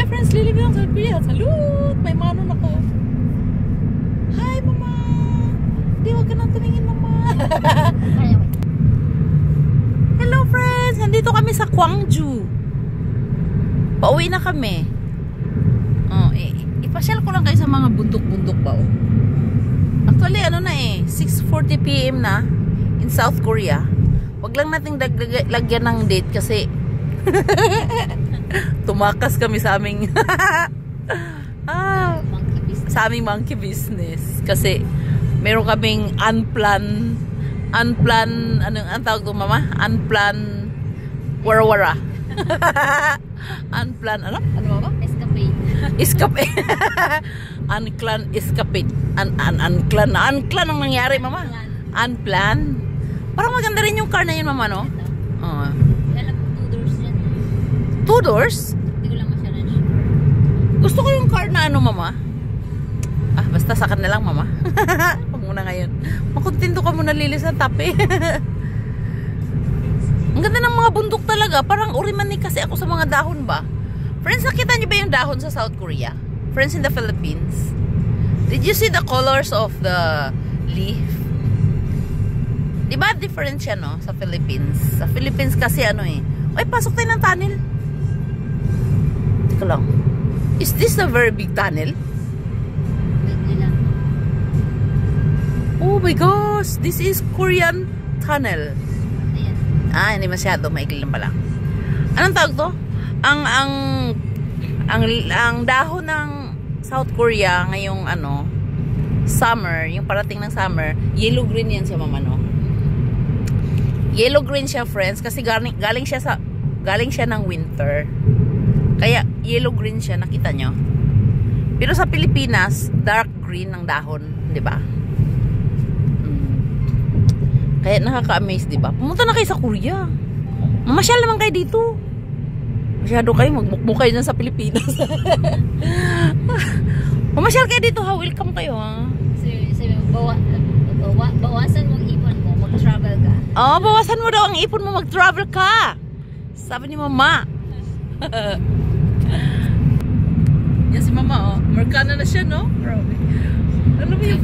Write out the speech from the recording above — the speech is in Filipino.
Hi friends, Lily bilang sa Korea. Salud! May manon ako. Hi mama! Di, wag ka nang tumingin mama. Hello friends! Nandito kami sa Gwangju. Pauwi na kami. Oh, ipasyal ko lang kayo sa mga bundok-bundok ba oh. Actually ano na 6:40 PM na in South Korea. Wag lang nating lagyan ng date kasi tumakas kami sa aming sa aming monkey business kasi meron kaming unplanned anong ang tawag ko mama? Unplanned warawara. Unplanned ano mama? Escape. Unplanned escape. Unplanned ang nangyari mama. Unplanned. Parang maganda rin yung car na yun mama no? Oo. 2 doors? Hindi ko lang masyadong sure. Gusto ko yung car na ano, mama. Ah, basta sa kanila lang, mama. Huwag muna ngayon. Makontento ka muna, Lily, sa tape. Ang ganda ng mga bundok talaga. Parang urimani kasi ako sa mga dahon ba? Friends, nakita niyo ba yung dahon sa South Korea? Friends in the Philippines? Did you see the colors of the leaf? Diba different siya, no? Sa Philippines. Sa Philippines kasi ano ay, pasok tayo ng tunnel. Lang. Is this a very big tunnel? Oh my gosh, this is Korean tunnel. Ah, hindi masyado, maikli lang pala. Anong tawag to? Ang dahon ng South Korea ngayong ano, summer, yung parating ng summer, yellow green yan siya mama no. Yellow green siya friends kasi galing siya ng winter. Kaya yellow green siya, nakita nyo? Pero sa Pilipinas, dark green ng dahon, 'di ba? Kaya nakaka-amaze, 'di ba? Pumunta na kayo sa Korea. Mamasyal naman kayo dito. Masyado kayo magmukmuk kayo na sa Pilipinas. Mamasyal kayo dito, ha? Welcome kayo, ha? Bawasan mo ang ipon mo, mag-travel ka. Oh, bawasan mo daw ang ipon mo, mag-travel ka. Sabi ni mama. Yan si mama, oh. Merkana na siya, no? Grabe. Ano ba yun?